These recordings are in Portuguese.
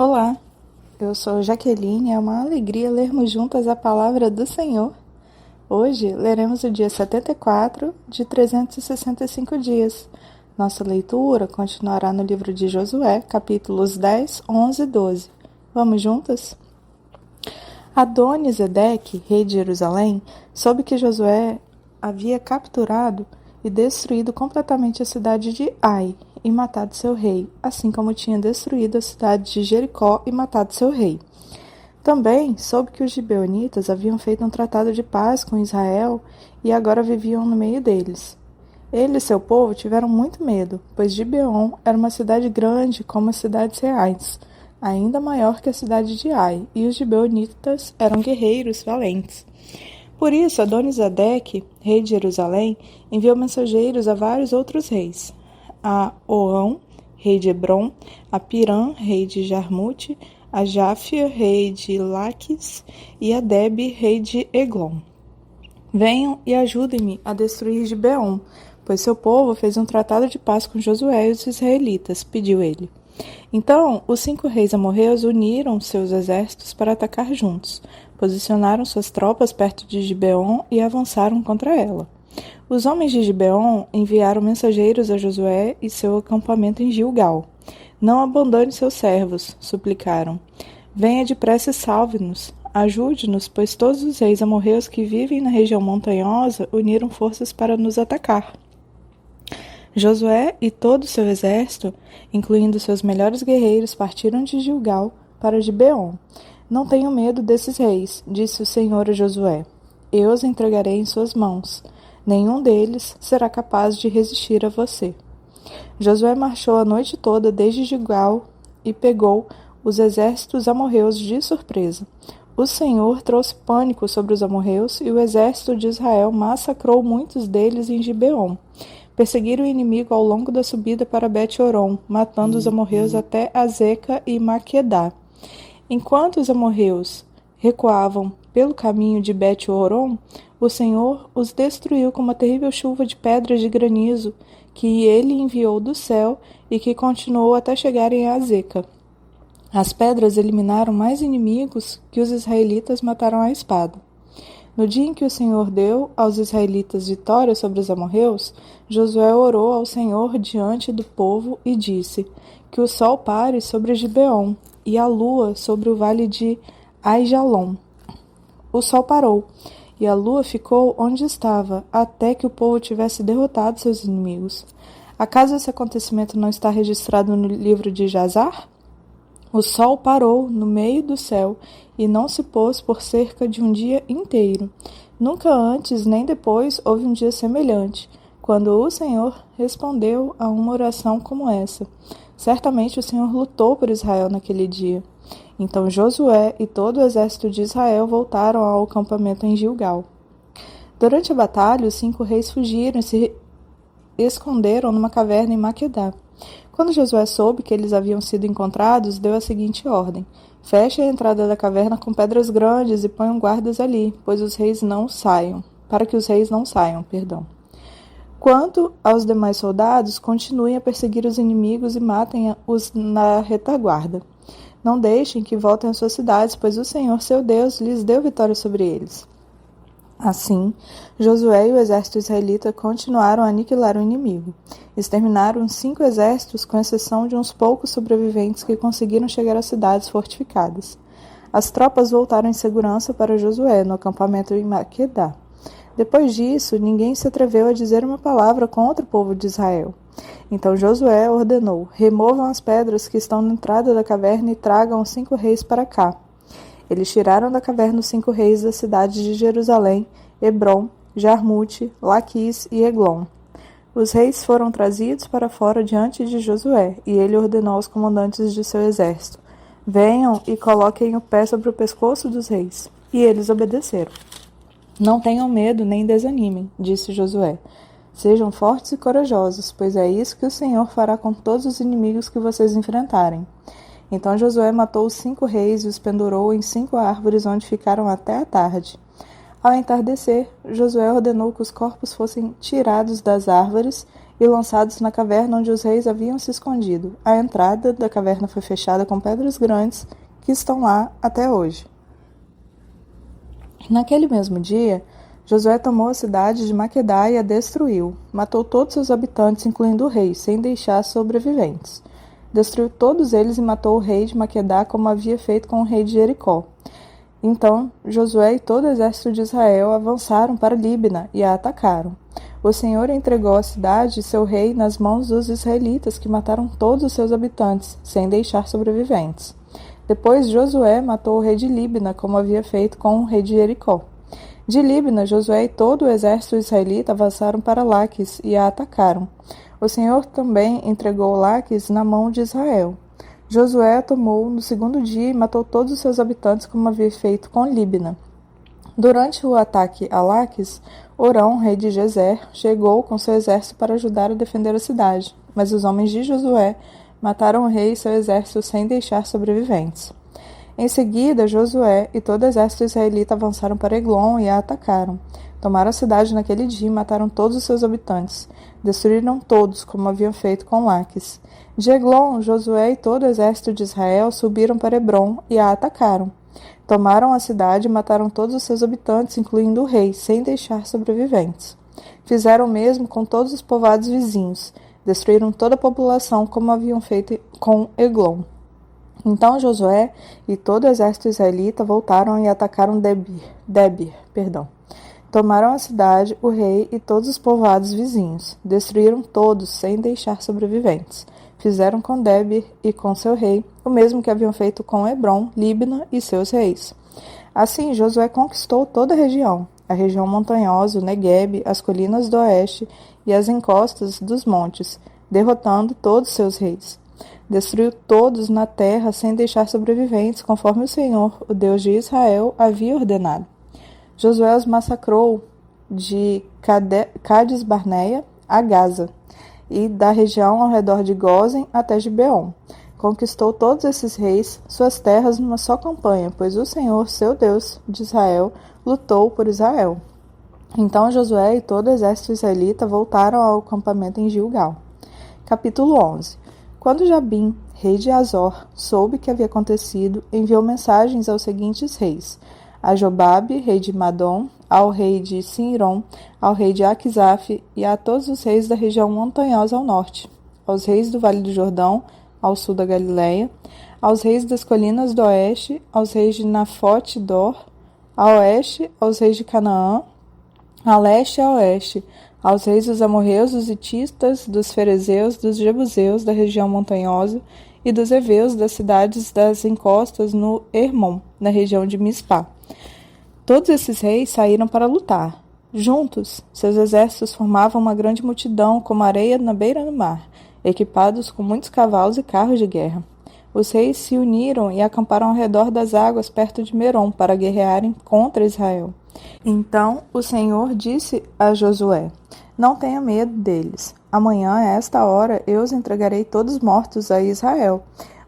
Olá, eu sou Jaqueline, é uma alegria lermos juntas a palavra do Senhor. Hoje leremos o dia 74 de 365 dias. Nossa leitura continuará no livro de Josué, capítulos 10, 11 e 12. Vamos juntas? Adoni-Zedeque, rei de Jerusalém, soube que Josué havia capturado e destruído completamente a cidade de Ai e matado seu rei, assim como tinha destruído a cidade de Jericó e matado seu rei. Também soube que os gibeonitas haviam feito um tratado de paz com Israel e agora viviam no meio deles. Ele e seu povo tiveram muito medo, pois Gibeon era uma cidade grande como as cidades reais, ainda maior que a cidade de Ai, e os gibeonitas eram guerreiros valentes. Por isso, Adoni-Zedeque, rei de Jerusalém, enviou mensageiros a vários outros reis, a Oão, rei de Hebron, a Pirã, rei de Jarmute, a Jáfia, rei de Laquis, e a Debe, rei de Eglon. Venham e ajudem-me a destruir Gibeon, pois seu povo fez um tratado de paz com Josué e os israelitas, pediu ele. Então, os 5 reis amorreus uniram seus exércitos para atacar juntos, posicionaram suas tropas perto de Gibeon e avançaram contra ela. Os homens de Gibeon enviaram mensageiros a Josué e seu acampamento em Gilgal. Não abandone seus servos, suplicaram. Venha depressa e salve-nos. Ajude-nos, pois todos os reis amorreus que vivem na região montanhosa uniram forças para nos atacar. Josué e todo o seu exército, incluindo seus melhores guerreiros, partiram de Gilgal para Gibeon. Não tenham medo desses reis, disse o Senhor a Josué. Eu os entregarei em suas mãos. Nenhum deles será capaz de resistir a você. Josué marchou a noite toda desde Gilgal e pegou os exércitos amorreus de surpresa. O Senhor trouxe pânico sobre os amorreus e o exército de Israel massacrou muitos deles em Gibeon. Perseguiram o inimigo ao longo da subida para Bet-Horon, matando os amorreus até Azeca e Maquedá. Enquanto os amorreus recuavam pelo caminho de Bet-Horon, o Senhor os destruiu com uma terrível chuva de pedras de granizo que ele enviou do céu e que continuou até chegarem a Azeca. As pedras eliminaram mais inimigos que os israelitas mataram à espada. No dia em que o Senhor deu aos israelitas vitória sobre os amorreus, Josué orou ao Senhor diante do povo e disse: que o sol pare sobre Gibeon e a lua sobre o vale de Aijalon. O sol parou, e a lua ficou onde estava, até que o povo tivesse derrotado seus inimigos. Acaso esse acontecimento não está registrado no livro de Jazar? O sol parou no meio do céu e não se pôs por cerca de um dia inteiro. Nunca antes nem depois houve um dia semelhante, quando o Senhor respondeu a uma oração como essa. Certamente o Senhor lutou por Israel naquele dia. Então Josué e todo o exército de Israel voltaram ao acampamento em Gilgal. Durante a batalha, os 5 reis fugiram e se esconderam numa caverna em Maquedá. Quando Josué soube que eles haviam sido encontrados, deu a seguinte ordem: feche a entrada da caverna com pedras grandes e ponham guardas ali, pois os reis não saiam, para que os reis não saiam, Quanto aos demais soldados, continuem a perseguir os inimigos e matem-os na retaguarda. Não deixem que voltem às suas cidades, pois o Senhor, seu Deus, lhes deu vitória sobre eles. Assim, Josué e o exército israelita continuaram a aniquilar o inimigo. Exterminaram 5 exércitos, com exceção de uns poucos sobreviventes que conseguiram chegar às cidades fortificadas. As tropas voltaram em segurança para Josué, no acampamento em Maquedá. Depois disso, ninguém se atreveu a dizer uma palavra contra o povo de Israel. Então Josué ordenou: removam as pedras que estão na entrada da caverna e tragam os 5 reis para cá. Eles tiraram da caverna os 5 reis das cidades de Jerusalém, Hebron, Jarmute, Laquis e Eglon. Os reis foram trazidos para fora diante de Josué, e ele ordenou aos comandantes de seu exército: venham e coloquem o pé sobre o pescoço dos reis. E eles obedeceram. Não tenham medo nem desanimem, disse Josué. Sejam fortes e corajosos, pois é isso que o Senhor fará com todos os inimigos que vocês enfrentarem. Então Josué matou os 5 reis e os pendurou em 5 árvores, onde ficaram até a tarde. Ao entardecer, Josué ordenou que os corpos fossem tirados das árvores e lançados na caverna onde os reis haviam se escondido. A entrada da caverna foi fechada com pedras grandes que estão lá até hoje. Naquele mesmo dia, Josué tomou a cidade de Maquedá e a destruiu. Matou todos seus habitantes, incluindo o rei, sem deixar sobreviventes. Destruiu todos eles e matou o rei de Maquedá, como havia feito com o rei de Jericó. Então Josué e todo o exército de Israel avançaram para Líbina e a atacaram. O Senhor entregou a cidade e seu rei nas mãos dos israelitas, que mataram todos os seus habitantes, sem deixar sobreviventes. Depois Josué matou o rei de Líbina, como havia feito com o rei de Jericó. De Líbina, Josué e todo o exército israelita avançaram para Laquis e a atacaram. O Senhor também entregou Laquis na mão de Israel. Josué a tomou no segundo dia e matou todos os seus habitantes, como havia feito com Líbina. Durante o ataque a Laquis, Orão, rei de Gezer, chegou com seu exército para ajudar a defender a cidade, mas os homens de Josué mataram o rei e seu exército sem deixar sobreviventes. Em seguida, Josué e todo o exército israelita avançaram para Eglon e a atacaram. Tomaram a cidade naquele dia e mataram todos os seus habitantes. Destruíram todos, como haviam feito com Laquis. De Eglon, Josué e todo o exército de Israel subiram para Hebrom e a atacaram. Tomaram a cidade e mataram todos os seus habitantes, incluindo o rei, sem deixar sobreviventes. Fizeram o mesmo com todos os povoados vizinhos. Destruíram toda a população, como haviam feito com Eglon. Então Josué e todo o exército israelita voltaram e atacaram Debir. Tomaram a cidade, o rei e todos os povoados vizinhos. Destruíram todos, sem deixar sobreviventes. Fizeram com Debir e com seu rei o mesmo que haviam feito com Hebrom, Líbina e seus reis. Assim, Josué conquistou toda a região montanhosa, o Neguebe, as colinas do oeste e as encostas dos montes, derrotando todos seus reis. Destruiu todos na terra sem deixar sobreviventes, conforme o Senhor, o Deus de Israel, havia ordenado. Josué os massacrou de Cades-Barneia a Gaza, e da região ao redor de Gósen até Gibeon. Conquistou todos esses reis, suas terras, numa só campanha, pois o Senhor, seu Deus de Israel, lutou por Israel. Então Josué e todo o exército israelita voltaram ao acampamento em Gilgal. Capítulo 11. Quando Jabim, rei de Azor, soube que havia acontecido, enviou mensagens aos seguintes reis: a Jobabe, rei de Madom, ao rei de Sinrom, ao rei de Aquisaf e a todos os reis da região montanhosa ao norte, aos reis do Vale do Jordão, ao sul da Galileia, aos reis das colinas do oeste, aos reis de Nafote-Dor, a oeste, aos reis de Canaã, a leste e a oeste, aos reis dos amorreus, dos hitistas, dos ferezeus, dos jebuseus da região montanhosa e dos heveus das cidades das encostas no Hermon, na região de Mispá. Todos esses reis saíram para lutar. Juntos, seus exércitos formavam uma grande multidão, como areia na beira do mar, equipados com muitos cavalos e carros de guerra. Os reis se uniram e acamparam ao redor das águas perto de Merom para guerrearem contra Israel. Então o Senhor disse a Josué: não tenha medo deles. Amanhã, a esta hora, eu os entregarei todos mortos a Israel.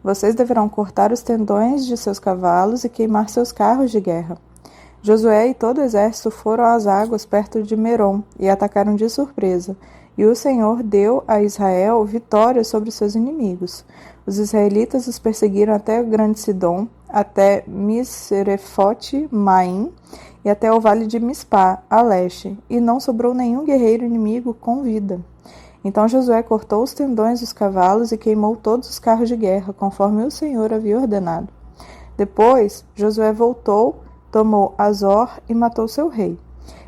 Vocês deverão cortar os tendões de seus cavalos e queimar seus carros de guerra. Josué e todo o exército foram às águas perto de Merom e atacaram de surpresa. E o Senhor deu a Israel vitória sobre seus inimigos. Os israelitas os perseguiram até o grande Sidom, até Misrefote-Maim e até o vale de Mispá, a leste, e não sobrou nenhum guerreiro inimigo com vida. Então Josué cortou os tendões dos cavalos e queimou todos os carros de guerra, conforme o Senhor havia ordenado. Depois, Josué voltou, tomou Azor e matou seu rei.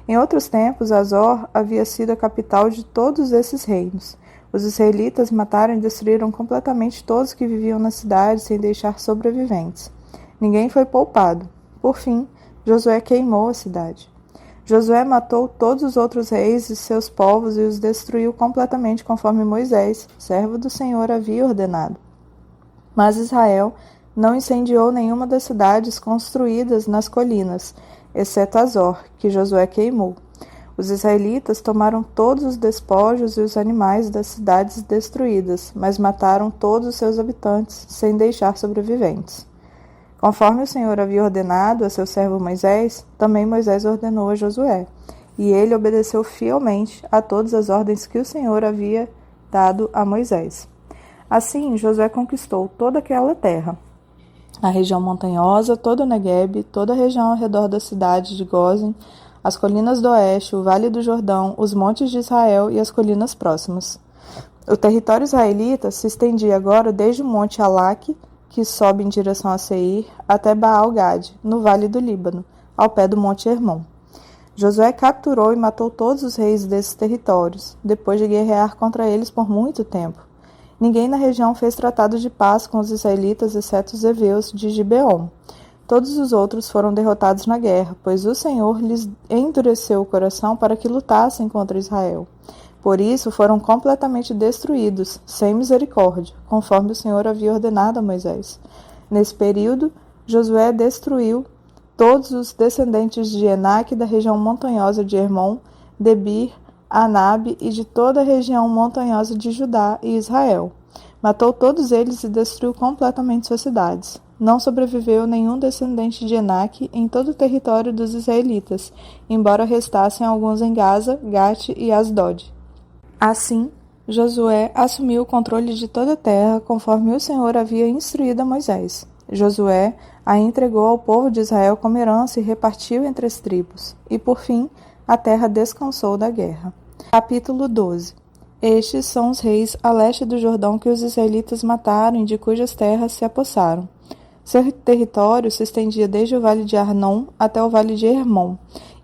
Em outros tempos, Azor havia sido a capital de todos esses reinos. Os israelitas mataram e destruíram completamente todos que viviam na cidade, sem deixar sobreviventes. Ninguém foi poupado. Por fim, Josué queimou a cidade. Josué matou todos os outros reis e seus povos e os destruiu completamente, conforme Moisés, servo do Senhor, havia ordenado. Mas Israel não incendiou nenhuma das cidades construídas nas colinas, exceto Azor, que Josué queimou. Os israelitas tomaram todos os despojos e os animais das cidades destruídas, mas mataram todos os seus habitantes, sem deixar sobreviventes. Conforme o Senhor havia ordenado a seu servo Moisés, também Moisés ordenou a Josué. e ele obedeceu fielmente a todas as ordens que o Senhor havia dado a Moisés. Assim, Josué conquistou toda aquela terra, a região montanhosa, todo o Neguebe, toda a região ao redor da cidade de Gósen, as colinas do oeste, o vale do Jordão, os montes de Israel e as colinas próximas. O território israelita se estendia agora desde o monte Alaque, que sobe em direção a Seir, até Baal-Gade, no vale do Líbano, ao pé do monte Hermon. Josué capturou e matou todos os reis desses territórios, depois de guerrear contra eles por muito tempo. Ninguém na região fez tratado de paz com os israelitas, exceto os heveus de Gibeon. Todos os outros foram derrotados na guerra, pois o Senhor lhes endureceu o coração para que lutassem contra Israel. Por isso foram completamente destruídos, sem misericórdia, conforme o Senhor havia ordenado a Moisés. Nesse período, Josué destruiu todos os descendentes de Enaque da região montanhosa de Hermon, Debir, Anabe e de toda a região montanhosa de Judá e Israel. Matou todos eles e destruiu completamente suas cidades. Não sobreviveu nenhum descendente de Enaque em todo o território dos israelitas, embora restassem alguns em Gaza, Gate e Asdod. Assim, Josué assumiu o controle de toda a terra, conforme o Senhor havia instruído a Moisés. Josué a entregou ao povo de Israel como herança e repartiu entre as tribos. E, por fim, a terra descansou da guerra. Capítulo 12. Estes são os reis a leste do Jordão que os israelitas mataram e de cujas terras se apossaram. Seu território se estendia desde o vale de Arnon até o vale de Hermon,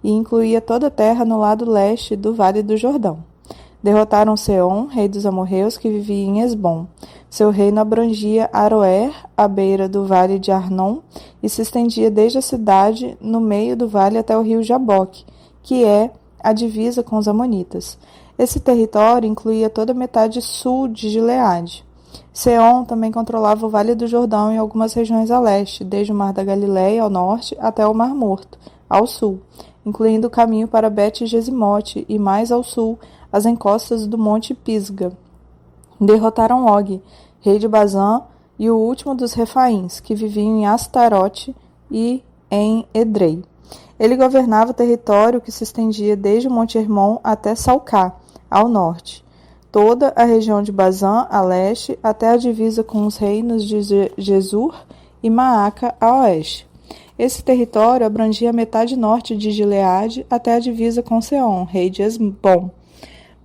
e incluía toda a terra no lado leste do vale do Jordão. Derrotaram Seom, rei dos amorreus, que vivia em Esbom. Seu reino abrangia Aroer, à beira do vale de Arnon, e se estendia desde a cidade, no meio do vale, até o rio Jaboque, que é a divisa com os amonitas. Esse território incluía toda a metade sul de Gileade. Seom também controlava o Vale do Jordão e algumas regiões a leste, desde o Mar da Galileia ao norte até o Mar Morto, ao sul, incluindo o caminho para Bet-Jesimote e mais ao sul, as encostas do Monte Pisga. Derrotaram Og, rei de Bazã, e o último dos Refaíns, que viviam em Astarote e em Edrei. Ele governava o território que se estendia desde o Monte Hermon até Salcá, ao norte, toda a região de Bazã, a leste, até a divisa com os reinos de Jesur e Maaca, a oeste. Esse território abrangia a metade norte de Gileade até a divisa com Seom, rei de Esbom.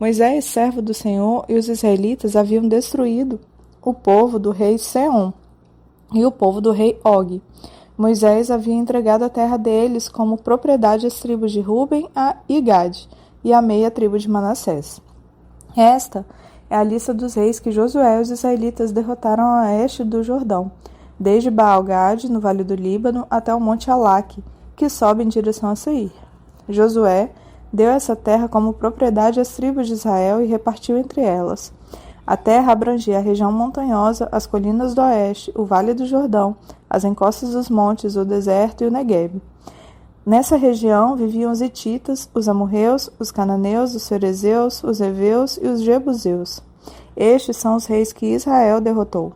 Moisés, servo do Senhor, e os israelitas haviam destruído o povo do rei Seom e o povo do rei Og. Moisés havia entregado a terra deles como propriedade às tribos de Ruben e Gade e à meia tribo de Manassés. Esta é a lista dos reis que Josué e os israelitas derrotaram a oeste do Jordão, desde Baal-Gade, no vale do Líbano, até o monte Alaque, que sobe em direção a Seir. Josué deu essa terra como propriedade às tribos de Israel e repartiu entre elas. A terra abrangia a região montanhosa, as colinas do oeste, o vale do Jordão, as encostas dos montes, o deserto e o Neguebe. Nessa região viviam os hititas, os amorreus, os cananeus, os ferezeus, os heveus e os jebuseus. Estes são os reis que Israel derrotou: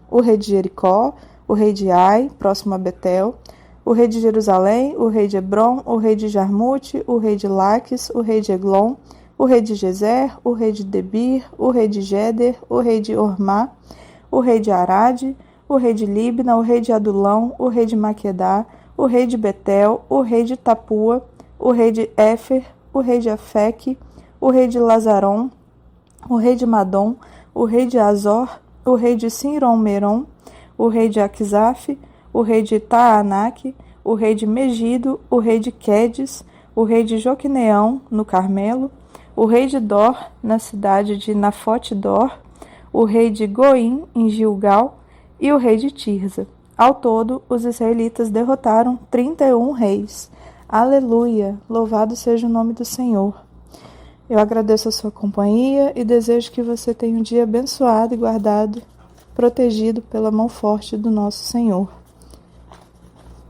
o rei de Jericó, o rei de Ai, próximo a Betel, o rei de Jerusalém, o rei de Hebron, o rei de Jarmute, o rei de Laques, o rei de Eglon, o rei de Gezer, o rei de Debir, o rei de Geder, o rei de Ormá, o rei de Arade, o rei de Libna, o rei de Adulão, o rei de Maquedá, o rei de Betel, o rei de Tapua, o rei de Éfer, o rei de Afeque, o rei de Lazaron, o rei de Madom, o rei de Azor, o rei de Sinron-Meron, o rei de Aquisaf, o rei de Taanaque, o rei de Megido, o rei de Quedes, o rei de Joquineão, no Carmelo, o rei de Dor, na cidade de Nafote-Dor, o rei de Goim, em Gilgal, e o rei de Tirza. Ao todo, os israelitas derrotaram 31 reis. Aleluia! Louvado seja o nome do Senhor. Eu agradeço a sua companhia e desejo que você tenha um dia abençoado e guardado, protegido pela mão forte do nosso Senhor.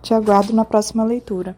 Te aguardo na próxima leitura.